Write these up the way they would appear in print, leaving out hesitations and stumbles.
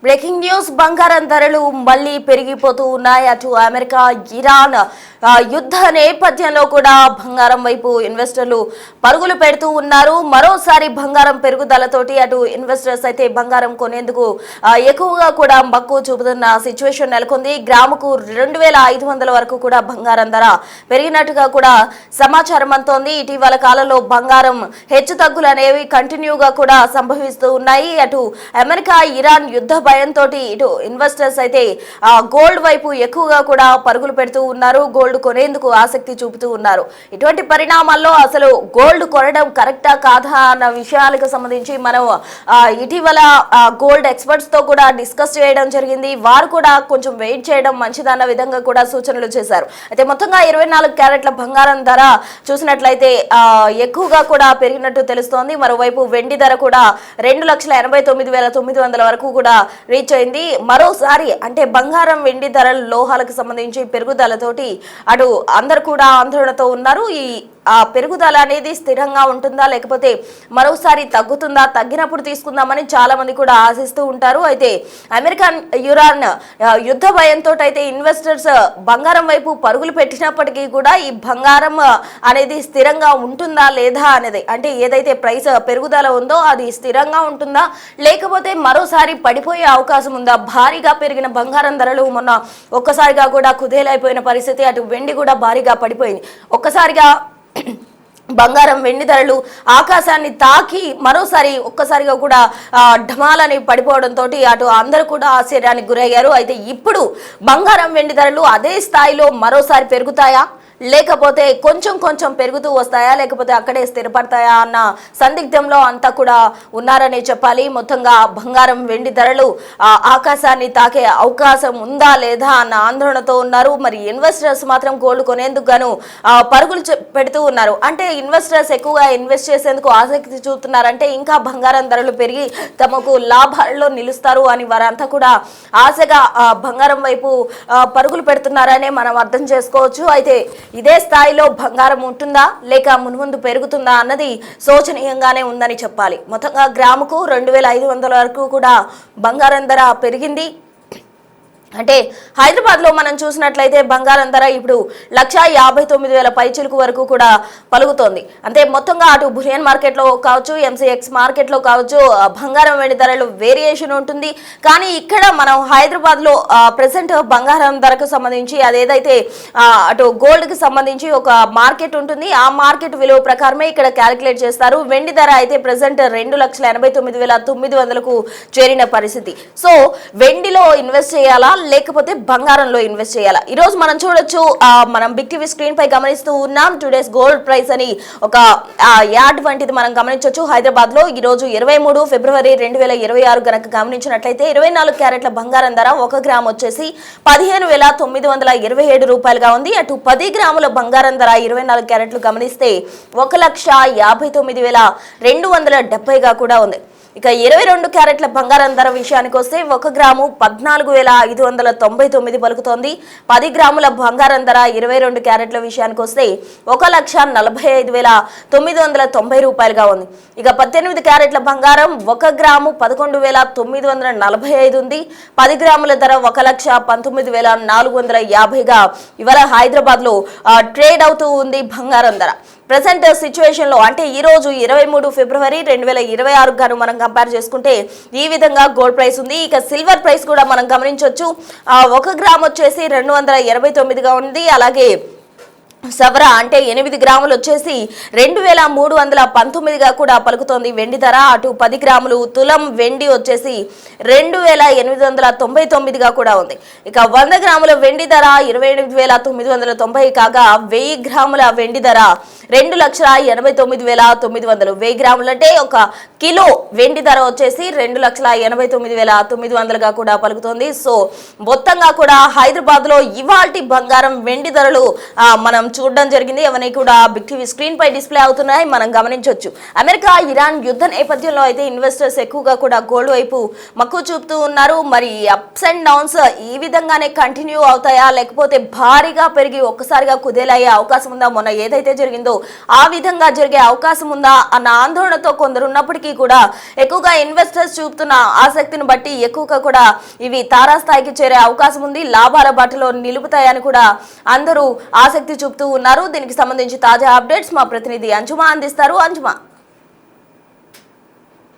Breaking news బంగారం ధరలు మళ్లీ పెరిగిపోతూ ఉన్నాయి. అటు అమెరికా ఇరాన్ యుద్ధ నేపథ్యంలో కూడా బంగారం వైపు ఇన్వెస్టర్లు పరుగులు పెడుతూ ఉన్నారు. మరోసారి బంగారం పెరుగుదలతోటి అటు ఇన్వెస్టర్స్ అయితే బంగారం కొనేందుకు ఎక్కువగా కూడా మక్కువ చూపుతున్న సిచ్యువేషన్ నెలకొంది. గ్రాముకు 2500 వరకు కూడా బంగారం ధర పెరిగినట్టుగా కూడా సమాచారం అందుతోంది. ఇటీవల కాలంలో బంగారం హెచ్చు తగ్గులు అనేవి కంటిన్యూగా కూడా సంభవిస్తూ ఉన్నాయి. అటు అమెరికా ఇరాన్ యుద్ధ భయంతో ఇటు ఇన్వెస్టర్స్ అయితే గోల్డ్ వైపు ఎక్కువగా కూడా పరుగులు పెడుతూ ఉన్నారు. గోల్డ్ కొనేందుకు ఆసక్తి చూపుతూ ఉన్నారు. ఇటువంటి పరిణామాల్లో అసలు గోల్డ్ కొనడం కరెక్టా కాదా అన్న విషయాలకు సంబంధించి మనం ఇటీవల గోల్డ్ ఎక్స్పర్ట్స్ తో కూడా డిస్కస్ చేయడం జరిగింది. వారు కూడా కొంచెం వెయిట్ చేయడం మంచిదన్న విధంగా కూడా సూచనలు చేశారు. అయితే మొత్తంగా 24 క్యారెట్ల బంగారం ధర చూసినట్లయితే ఎక్కువగా కూడా పెరిగినట్టు తెలుస్తోంది. మరోవైపు వెండి ధర కూడా 2,89,900 వరకు కూడా రీచ్ అయింది. మరోసారి అంటే బంగారం వెండి ధరలు లోహాలకు సంబంధించి పెరుగుదలతోటి అటు అందరు కూడా ఆందోళనతో ఉన్నారు. ఆ పెరుగుదల అనేది స్థిరంగా ఉంటుందా లేకపోతే మరోసారి తగ్గుతుందా, తగ్గినప్పుడు తీసుకుందామని చాలా మంది కూడా ఆశిస్తూ ఉంటారు. అయితే అమెరికన్ ఇరాన్ యుద్ధ భయంతో అయితే ఇన్వెస్టర్స్ బంగారం వైపు పరుగులు పెట్టినప్పటికీ కూడా ఈ బంగారం అనేది స్థిరంగా ఉంటుందా లేదా అనేది, అంటే ఏదైతే ప్రైస్ పెరుగుదల ఉందో అది స్థిరంగా ఉంటుందా లేకపోతే మరోసారి పడిపోయే అవకాశం ఉందా? భారీగా పెరిగిన బంగారం ధరలు మొన్న ఒక్కసారిగా కూడా కుదేలైపోయిన పరిస్థితి. అటు వెండి కూడా భారీగా పడిపోయింది. ఒక్కసారిగా బంగారం వెండి ధరలు ఆకాశాన్ని తాకి ఒక్కసారిగా కూడా ఢమాలని పడిపోవడంతో అటు అందరూ కూడా ఆశ్చర్యానికి గురయ్యారు. అయితే ఇప్పుడు బంగారం వెండి ధరలు అదే స్థాయిలో మరోసారి పెరుగుతాయా లేకపోతే కొంచెం పెరుగుతూ వస్తాయా లేకపోతే అక్కడే స్థిరపడతాయా అన్న సందిగ్ధంలో అంతా కూడా ఉన్నారనే చెప్పాలి. మొత్తంగా బంగారం వెండి ధరలు ఆకాశాన్ని తాకే అవకాశం ఉందా లేదా అన్న ఆందోళనతో ఉన్నారు. మరి ఇన్వెస్టర్స్ మాత్రం గోల్డ్ కొనేందుకు గాను పరుగులు పెడుతూ ఉన్నారు. అంటే ఇన్వెస్టర్స్ ఎక్కువగా ఇన్వెస్ట్ చేసేందుకు ఆసక్తి చూపుతున్నారంటే ఇంకా బంగారం ధరలు పెరిగి తమకు లాభాల్లో నిలుస్తారు అని వారంతా కూడా ఆశగా బంగారం వైపు పరుగులు పెడుతున్నారనే మనం అర్థం చేసుకోవచ్చు. అయితే ఇదే స్థాయిలో బంగారం ఉంటుందా లేక మున్ముందు పెరుగుతుందా అన్నది శోచనీయంగానే ఉందని చెప్పాలి. మొత్తంగా గ్రాముకు 2,500 వరకు కూడా బంగారం ధర పెరిగింది. అంటే హైదరాబాద్లో మనం చూసినట్లయితే బంగారం ధర ఇప్పుడు 1,59,000 పైచిలుకు వరకు కూడా పలుకుతోంది. అంటే మొత్తంగా అటు బులియన్ మార్కెట్లో కావచ్చు, ఎంసీఎక్స్ మార్కెట్లో కావచ్చు బంగారం వెండి ధరలు వేరియేషన్ ఉంటుంది. కానీ ఇక్కడ మనం హైదరాబాద్లో ప్రెసెంట్ బంగారం ధరకు సంబంధించి అదేదైతే అటు గోల్డ్కి సంబంధించి ఒక మార్కెట్ ఉంటుంది. ఆ మార్కెట్ విలువ ప్రకారమే ఇక్కడ క్యాలిక్యులేట్ చేస్తారు. వెండి ధర అయితే ప్రెసెంట్ 2,89,900కు చేరిన పరిస్థితి. సో వెండిలో ఇన్వెస్ట్ చేయాలా లేకపోతే బంగారంలో ఇన్వెస్ట్ చేయాలా? ఈ రోజు మనం చూడొచ్చు, మనం బిగ్ టీవీ స్క్రీన్ పై గమనిస్తూ ఉన్నాం. టుడేస్ గోల్డ్ ప్రైస్ అని ఒక యాడ్ వంటిది మనం గమనించవచ్చు. హైదరాబాద్ లో ఈ రోజు 23 ఫిబ్రవరి 2026 గనక గమనించినట్లయితే 24 క్యారెట్ల బంగారం ధర 1 గ్రామ్ వచ్చేసి 15,927 రూపాయలుగా ఉంది. అటు 10 గ్రాముల బంగారం ధర 24 క్యారెట్లు గమనిస్తే 1,59,270గా కూడా ఉంది. ఇక 22 క్యారెట్ల బంగారం ధర విషయానికి వస్తే 1 గ్రాము 14,599 పలుకుతోంది. 10 గ్రాముల బంగారం ధర 22 క్యారెట్ల విషయానికి వస్తే 1,45,990 రూపాయలుగా ఉంది. ఇక 18 క్యారెట్ల బంగారం 1 గ్రాము 11,945 ఉంది. 10 గ్రాముల ధర 1,19,450గా ఇవాళ హైదరాబాద్ లో ట్రేడ్ అవుతూ ఉంది బంగారం ధర. ప్రెసెంట్ సిచ్యువేషన్ లో అంటే ఈ రోజు 23 ఫిబ్రవరి 2026 గాను మనం కంపేర్ చేసుకుంటే ఈ విధంగా గోల్డ్ ప్రైస్ ఉంది. ఇక సిల్వర్ ప్రైస్ కూడా మనం గమనించవచ్చు. 1 గ్రామ్ వచ్చేసి 289గా ఉంది. అలాగే సవరా అంటే 8 గ్రాములు వచ్చేసి 2,319గా కూడా పలుకుతోంది వెండి ధర. అటు 10 గ్రాములు తులం వెండి వచ్చేసి 2,899గా కూడా ఉంది. ఇక 100 గ్రాముల వెండి ధర 28,990 కాగా 1000 గ్రాముల వెండి ధర 2,89,900. 1000 గ్రాములు అంటే 1 కిలో వెండి ధర వచ్చేసి 2,89,900గా కూడా పలుకుతోంది. సో మొత్తంగా కూడా హైదరాబాద్ లో ఇవాల్టి బంగారం వెండి ధరలు మనం చూడడం జరిగింది. అవన్నీ కూడా బిగ్ టీవీ స్క్రీన్ పై డిస్ప్లే అవుతున్నాయి, మనం గమనించవచ్చు. అమెరికా ఇరాన్ యుద్ధ నేపథ్యంలో అయితే ఇన్వెస్టర్స్ ఎక్కువగా కూడా గోల్డ్ వైపు మక్కువ చూపుతూ ఉన్నారు. మరి అప్స్ అండ్ డౌన్స్ ఈ విధంగానే కంటిన్యూ అవుతాయా, లేకపోతే భారీగా పెరిగి ఒక్కసారిగా కుదేలయ్యే అవకాశం ఉందా? మొన్న ఏదైతే జరిగిందో ఆ విధంగా జరిగే అవకాశం ఉందా అన్న ఆందోళనతో కొందరు ఉన్నప్పటికీ కూడా ఎక్కువగా ఇన్వెస్టర్స్ చూపుతున్న ఆసక్తిని బట్టి ఎక్కువగా కూడా ఇవి తారాస్థాయికి చేరే అవకాశం ఉంది. లాభాల బాటలో నిలుపుతాయని కూడా అందరూ ఆసక్తి చూపుతూ ఉన్నారు. దీనికి సంబంధించి తాజా అప్డేట్స్ మా ప్రతినిధి అంజుమా అందిస్తారు. అంజుమా,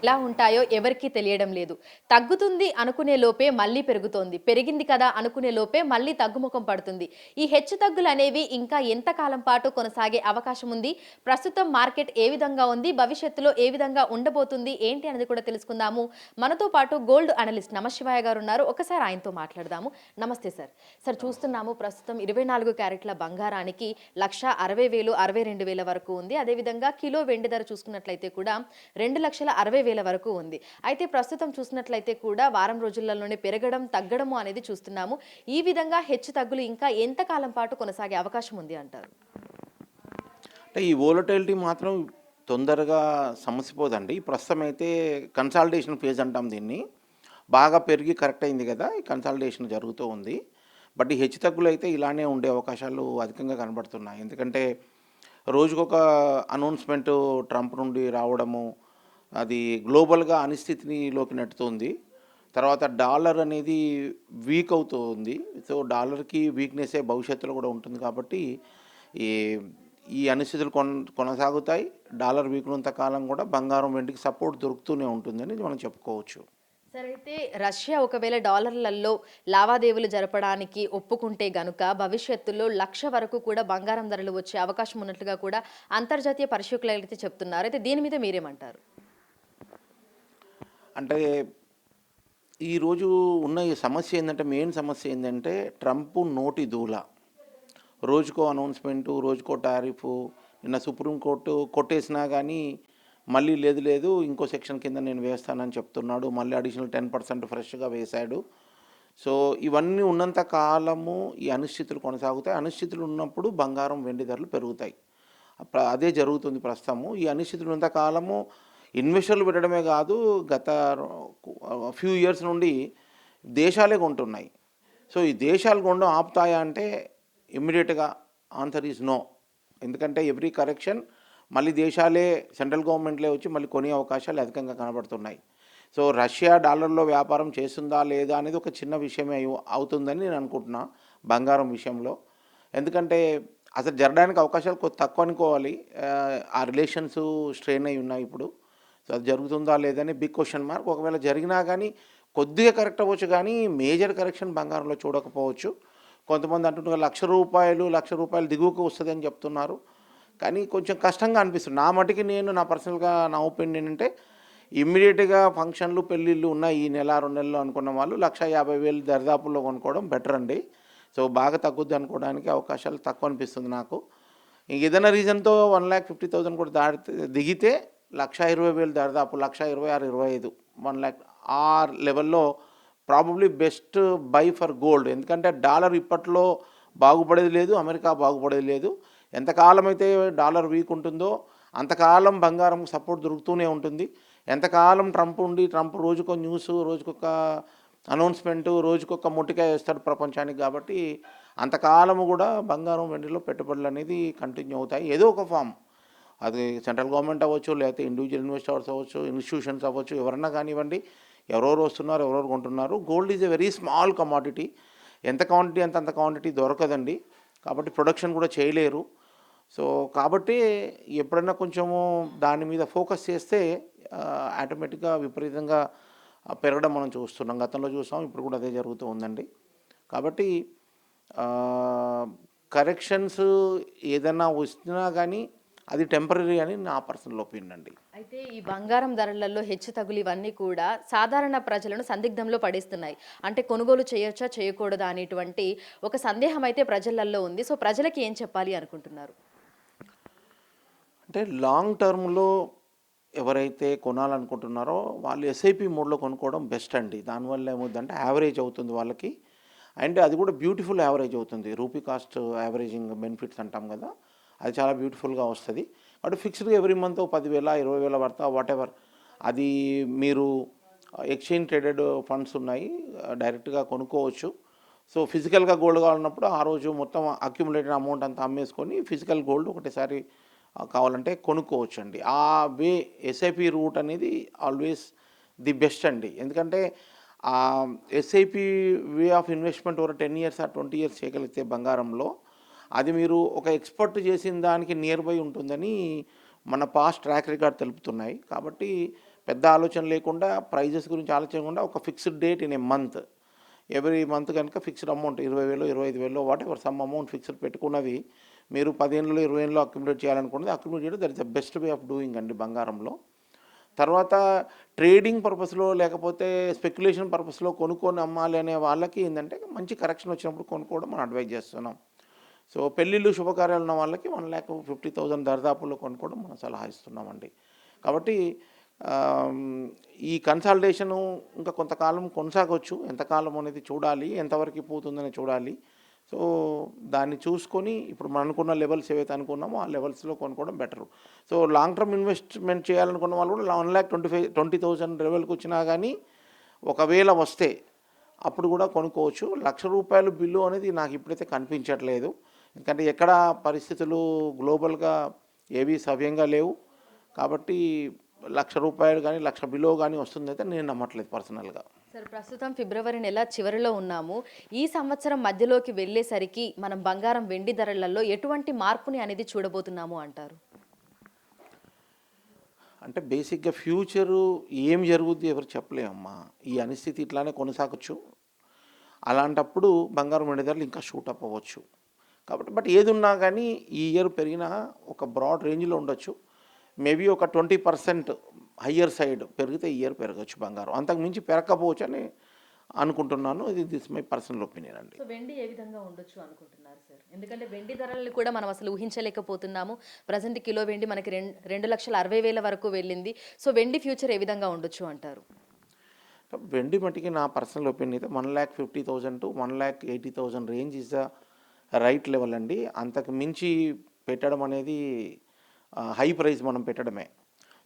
ఎలా ఉంటాయో ఎవరికీ తెలియడం లేదు. తగ్గుతుంది అనుకునే లోపే మళ్ళీ పెరుగుతోంది. పెరిగింది కదా అనుకునే లోపే మళ్ళీ తగ్గుముఖం పడుతుంది. ఈ హెచ్చు తగ్గులు అనేవి ఇంకా ఎంత కాలం పాటు కొనసాగే అవకాశం ఉంది? ప్రస్తుతం మార్కెట్ ఏ విధంగా ఉంది? భవిష్యత్తులో ఏ విధంగా ఉండబోతుంది ఏంటి అనేది కూడా తెలుసుకుందాము. మనతో పాటు గోల్డ్ అనలిస్ట్ నమశివాయ గారు ఉన్నారు. ఒకసారి ఆయనతో మాట్లాడదాము. నమస్తే సార్. సార్, చూస్తున్నాము ప్రస్తుతం 24 క్యారెట్ల బంగారానికి 1,60,000 62,000 వరకు ఉంది. అదేవిధంగా కిలో వెండి ధర చూసుకున్నట్లయితే కూడా 2,60,000 వరకు ఉంది. అయితే ప్రస్తుతం చూసినట్లయితే కూడా వారం రోజులలోనే పెరగడం తగ్గడము అనేది చూస్తున్నాము. ఈ విధంగా హెచ్చు తగ్గులు ఇంకా ఎంత కాలం పాటు కొనసాగే అవకాశం ఉంది అంటారు? అంటే ఈ వోలటిలిటీ మాత్రం తొందరగా సమసిపోదండి. ప్రస్తుతం అయితే కన్సాలిడేషన్ ఫేజ్ అంటాం దీన్ని. బాగా పెరిగి కరెక్ట్ అయింది కదా, ఈ కన్సాలిడేషన్ జరుగుతూ ఉంది. బట్ ఈ హెచ్చు తగ్గులు అయితే ఇలానే ఉండే అవకాశాలు అధికంగా కనబడుతున్నాయి. ఎందుకంటే రోజుకొక అనౌన్స్మెంట్ ట్రంప్ నుండి రావడము, అది గ్లోబల్గా అనిశ్చితిలోకి నెట్టుతుంది. తర్వాత డాలర్ అనేది వీక్ అవుతుంది. సో డాలర్కి వీక్నెస్సే భవిష్యత్తులో కూడా ఉంటుంది. కాబట్టి ఈ ఈ అనిశ్చితులు కొనసాగుతాయి. డాలర్ వీక్నంత కాలం కూడా బంగారం వెండికి సపోర్ట్ దొరుకుతూనే ఉంటుందని మనం చెప్పుకోవచ్చు. సరే, అయితే రష్యా ఒకవేళ డాలర్లలో లావాదేవీలు జరపడానికి ఒప్పుకుంటే గనుక భవిష్యత్తులో 1,00,000 వరకు కూడా బంగారం ధరలు వచ్చే అవకాశం ఉన్నట్లుగా కూడా అంతర్జాతీయ పరిశీలకులు అయితే చెప్తున్నారు. అయితే దీని మీద మీరేమంటారు? అంటే ఈరోజు ఉన్న ఈ సమస్య ఏంటంటే, మెయిన్ సమస్య ఏంటంటే ట్రంప్ నోటి దూల. రోజుకో అనౌన్స్మెంటు, రోజుకో టారిఫ్. నిన్న సుప్రీంకోర్టు కొట్టేసినా కానీ మళ్ళీ లేదు ఇంకో సెక్షన్ కింద నేను వేస్తానని చెప్తున్నాడు. మళ్ళీ అడిషనల్ 10% ఫ్రెష్గా వేశాడు. సో ఇవన్నీ ఉన్నంత కాలము ఈ అనిశ్చితులు కొనసాగుతాయి. అనిశ్చితులు ఉన్నప్పుడు బంగారం వెండి ధరలు పెరుగుతాయి. అదే జరుగుతుంది ప్రస్తుతము. ఈ అనిశ్చితులు ఉన్నంత కాలము ఇన్వెస్టర్లు పెట్టడమే కాదు, గత ఫ్యూ ఇయర్స్ నుండి దేశాలే కొంటున్నాయి. సో ఈ దేశాలు కొనడం ఆపుతాయా అంటే ఇమ్మీడియట్గా ఆన్సర్ ఈజ్ నో. ఎందుకంటే ఎవ్రీ కరెక్షన్ మళ్ళీ దేశాలే, సెంట్రల్ గవర్నమెంట్లే వచ్చి మళ్ళీ కొనే అవకాశాలు అధికంగా కనబడుతున్నాయి. సో రష్యా డాలర్లో వ్యాపారం చేస్తుందా లేదా అనేది ఒక చిన్న విషయమే అవుతుందని నేను అనుకుంటున్నా బంగారం విషయంలో. ఎందుకంటే అసలు జరగడానికి అవకాశాలు తక్కువ అనుకోవాలి. ఆ రిలేషన్స్ స్ట్రెయిన్ అయి ఉన్నాయి ఇప్పుడు. సో అది జరుగుతుందా లేదని బిగ్ క్వశ్చన్ మార్క్. ఒకవేళ జరిగినా కానీ కొద్దిగా కరెక్ట్ అవ్వచ్చు, కానీ మేజర్ కరెక్షన్ బంగారంలో చూడకపోవచ్చు. కొంతమంది అంటున్నారు ₹1,00,000 దిగువకు వస్తుందని చెప్తున్నారు. కానీ కొంచెం కష్టంగా అనిపిస్తుంది. నా మటుకి నా పర్సనల్గా నా ఒపీనియన్ అంటే, ఇమ్మీడియట్గా ఫంక్షన్లు పెళ్ళిళ్ళు ఉన్నాయి ఈ నెల 2 నెలలు అనుకున్న వాళ్ళు 1,50,000 దరిదాపుల్లో కొనుక్కోవడం బెటర్ అండి. సో బాగా తగ్గుద్ది అనుకోవడానికి అవకాశాలు తక్కువ అనిపిస్తుంది నాకు. ఏదైనా రీజన్తో 1,50,000 కూడా దిగితే 1,20,000 దరిదాపు 1,26,000, 25, 1,00,000 ఆ లెవెల్లో probably best by for gold. ఎందుకంటే డాలర్ ఇప్పట్లో బాగుపడేది లేదు, అమెరికా బాగుపడేది లేదు. ఎంతకాలం అయితే డాలర్ వీక్ ఉంటుందో అంతకాలం బంగారం సపోర్ట్ దొరుకుతూనే ఉంటుంది. ఎంతకాలం ట్రంప్ రోజుకో న్యూస్, రోజుకొక అనౌన్స్మెంటు, రోజుకొక మొట్టికాయ వేస్తాడు ప్రపంచానికి. కాబట్టి అంతకాలము కూడా బంగారం వెండిలో పెట్టుబడులు అనేది కంటిన్యూ అవుతాయి. ఏదో ఒక ఫామ్, అది సెంట్రల్ గవర్నమెంట్ అవ్వచ్చు, లేకపోతే ఇండివిజువల్ ఇన్వెస్టర్స్ అవ్వచ్చు, ఇన్స్టిట్యూషన్స్ అవ్వచ్చు, ఎవరన్నా కానివ్వండి. ఎవరెవరు వస్తున్నారు, ఎవరెవరు కొంటున్నారు. Gold is a very small commodity. ఎంత క్వాంటిటీ అంత క్వాంటిటీ దొరకదండి. కాబట్టి ప్రొడక్షన్ కూడా చేయలేరు. సో కాబట్టి ఎప్పుడైనా కొంచెము దాని మీద ఫోకస్ చేస్తే ఆటోమేటిక్గా విపరీతంగా పెరగడం మనం చూస్తున్నాం. గతంలో చూస్తాం, ఇప్పుడు కూడా అదే జరుగుతూ ఉందండి. కాబట్టి కరెక్షన్స్ ఏదైనా వచ్చినా కానీ అది టెంపరీ అని నా పర్సనల్ ఒపీనియన్ అండి. అయితే ఈ బంగారం ధరలలో హెచ్చు తగులు ఇవన్నీ కూడా సాధారణ ప్రజలను సందిగ్ధంలో పడేస్తున్నాయి. అంటే కొనుగోలు చేయొచ్చా చేయకూడదా అనేటువంటి ఒక సందేహం అయితే ప్రజలలో ఉంది. సో ప్రజలకి ఏం చెప్పాలి అనుకుంటున్నారు? అంటే లాంగ్ టర్మ్లో ఎవరైతే కొనాలనుకుంటున్నారో వాళ్ళు ఎస్ఐపి మోడ్లో కొనుక్కోవడం బెస్ట్ అండి. దానివల్ల ఏమవుతుందంటే యావరేజ్ అవుతుంది వాళ్ళకి. అండ్ అది కూడా బ్యూటిఫుల్ యావరేజ్ అవుతుంది. రూపీ కాస్ట్ యావరేజింగ్ బెనిఫిట్స్ అంటాం కదా, అది చాలా బ్యూటిఫుల్గా వస్తుంది. కాబట్టి ఫిక్స్డ్గా ఎవ్రీ మంత్ 10,000 20,000 పడతా వాటెవర్, అది మీరు ఎక్స్చేంజ్ ట్రేడెడ్ ఫండ్స్ ఉన్నాయి, డైరెక్ట్గా కొనుక్కోవచ్చు. సో ఫిజికల్గా గోల్డ్ కావాలన్నప్పుడు ఆ రోజు మొత్తం అక్యుములేటెడ్ అమౌంట్ అంతా అమ్మేసుకొని ఫిజికల్ గోల్డ్ ఒకటేసారి కావాలంటే కొనుక్కోవచ్చు అండి. ఆ వే ఎస్ఐపి రూట్ అనేది ఆల్వేస్ ది బెస్ట్ అండి. ఎందుకంటే SIP way of investment over 10 years or 20 years చేయగలిగితే బంగారంలో, అది మీరు ఒక ఎక్స్పర్ట్ చేసిన దానికి నియర్ బై ఉంటుందని మన పాస్ట్ ట్రాక్ రికార్డ్ తెలుపుతున్నాయి. కాబట్టి పెద్ద ఆలోచన లేకుండా, ప్రైజెస్ గురించి ఆలోచించకుండా, ఒక fixed date in a month, every month కనుక fixed amount 20,000 25,000 whatever some amount fixed పెట్టుకున్నది మీరు 10 ఏళ్ళలో 20 ఏళ్ళలో అక్యుములేట్ చేయాలనుకున్నది అక్యుములేట్ చేయడం, that is the best way of doing అండి బంగారంలో. తర్వాత ట్రేడింగ్ పర్పస్లో లేకపోతే స్పెక్యులేషన్ పర్పస్లో కొనుక్కొని అమ్మాలి అనే వాళ్ళకి ఏంటంటే మంచి కరెక్షన్ వచ్చినప్పుడు కొనుక్కోవడం మనం అడ్వైజ్ చేస్తున్నాం. సో పెళ్ళిళ్ళు శుభకార్యాలు ఉన్న వాళ్ళకి 1,50,000 దరిదాపుల్లో కొనుక్కోవడం మనం సలహా ఇస్తున్నామండి. కాబట్టి ఈ కన్సల్టేషను ఇంకా కొంతకాలం కొనసాగవచ్చు, ఎంతకాలం అనేది చూడాలి, ఎంతవరకు పోతుందని చూడాలి. సో దాన్ని చూసుకొని ఇప్పుడు మనం అనుకున్న లెవెల్స్ ఏవైతే అనుకున్నామో ఆ లెవెల్స్లో కొనుక్కోవడం better. So long term investment చేయాలనుకున్న వాళ్ళు కూడా 1,20,000 లెవెల్కి వచ్చినా కానీ ఒకవేళ వస్తే అప్పుడు కూడా కొనుక్కోవచ్చు. ₹1,00,000 బిల్లు అనేది నాకు ఇప్పుడైతే కనిపించట్లేదు. ఎందుకంటే ఎక్కడ పరిస్థితులు గ్లోబల్గా ఏవి సవ్యంగా లేవు. కాబట్టి ₹1,00,000 కానీ 1,00,000 బిలో కానీ వస్తుందైతే నేను నమ్మట్లేదు పర్సనల్గా. సార్, ప్రస్తుతం ఫిబ్రవరి నెల చివరిలో ఉన్నాము. ఈ సంవత్సరం మధ్యలోకి వెళ్ళేసరికి మనం బంగారం వెండి ధరలలో ఎటువంటి మార్పుని అనేది చూడబోతున్నాము అంటారు? అంటే బేసిక్గా ఫ్యూచరు ఏం జరుగుద్ది ఎవరు చెప్పలేమమ్మా. ఈ అనిస్థితి ఇట్లానే కొనసాగచ్చు. అలాంటప్పుడు బంగారం వెండి ధరలు ఇంకా షూటప్ అవ్వచ్చు. కాబట్టి బట్ ఏది ఉన్నా కానీ ఈ ఇయర్ పెరిగినా ఒక బ్రాడ్ రేంజ్లో ఉండొచ్చు. మేబీ ఒక 20% హయ్యర్ సైడ్ పెరిగితే ఈ ఇయర్ పెరగచ్చు బంగారం. అంతకు మించి పెరగకపోవచ్చు అని అనుకుంటున్నాను. ఇది దిస్ మై పర్సనల్ ఒపీనియన్ అండి. సో వెండి ఏ విధంగా ఉండొచ్చు అనుకుంటున్నారు సార్? ఎందుకంటే వెండి ధరలను కూడా మనం అసలు ఊహించలేకపోతున్నాము. ప్రజెంట్ కిలో వెండి మనకి 2,60,000 వరకు వెళ్ళింది. సో వెండి ఫ్యూచర్ ఏ విధంగా ఉండొచ్చు అంటారు? వెండి మట్టికి నా పర్సనల్ ఒపీనియన్ అయితే 1,50,000 to 1,80,000 range is the right level అండి. అంతకు మించి పెట్టడం అనేది హై ప్రైస్ మనం పెట్టడమే.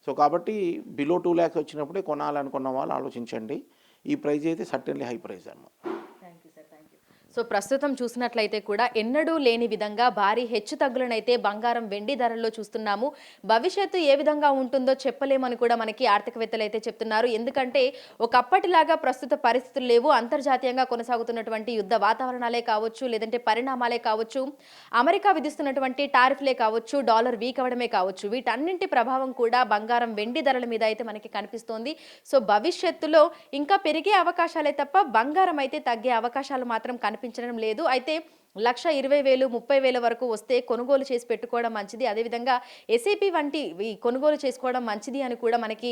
సో కాబట్టి బిలో 2 lakhs వచ్చినప్పుడే కొనాలనుకున్న వాళ్ళు ఆలోచించండి. ఈ ప్రైజ్ అయితే సర్టెన్లీ హై ప్రైస్ అన్నమాట. Thank you sir, thank you. So ప్రస్తుతం చూసినట్లయితే కూడా ఎన్నడూ లేని విధంగా భారీ హెచ్చు తగ్గులనైతే బంగారం వెండి ధరల్లో చూస్తున్నాము. భవిష్యత్తు ఏ విధంగా ఉంటుందో చెప్పలేమని కూడా మనకి ఆర్థికవేత్తలు అయితే చెప్తున్నారు. ఎందుకంటే ఒకప్పటిలాగా ప్రస్తుత పరిస్థితులు లేవు. అంతర్జాతీయంగా కొనసాగుతున్నటువంటి యుద్ధ వాతావరణాలే కావచ్చు, లేదంటే పరిణామాలే కావచ్చు, అమెరికా విధిస్తున్నటువంటి టారిఫ్లే కావచ్చు, డాలర్ వీక్ అవ్వడమే కావచ్చు, వీటన్నింటి ప్రభావం కూడా బంగారం వెండి ధరల మీద అయితే మనకి కనిపిస్తోంది. సో భవిష్యత్తులో ఇంకా పెరిగే అవకాశాలే తప్ప బంగారం అయితే తగ్గే అవకాశాలు మాత్రం కనిపించడం లేదు. అయితే 1,20,000 30,000 వరకు వస్తే కొనుగోలు చేసి పెట్టుకోవడం మంచిది. అదేవిధంగా ఎస్ఐపి వంటి కొనుగోలు చేసుకోవడం మంచిది అని కూడా మనకి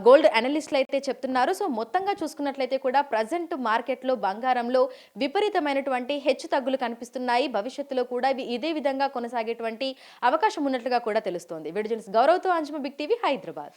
గోల్డ్ అనలిస్టులు అయితే చెప్తున్నారు. సో మొత్తంగా చూసుకున్నట్లయితే కూడా ప్రజెంట్ మార్కెట్లో బంగారంలో విపరీతమైనటువంటి హెచ్చు తగ్గులు కనిపిస్తున్నాయి. భవిష్యత్తులో కూడా ఇదే విధంగా కొనసాగేటువంటి అవకాశం ఉన్నట్లుగా కూడా తెలుస్తోంది. వీడియో జర్నలిస్ట్ గౌరవ్తో అంజుమ, బిగ్ టీవీ, హైదరాబాద్.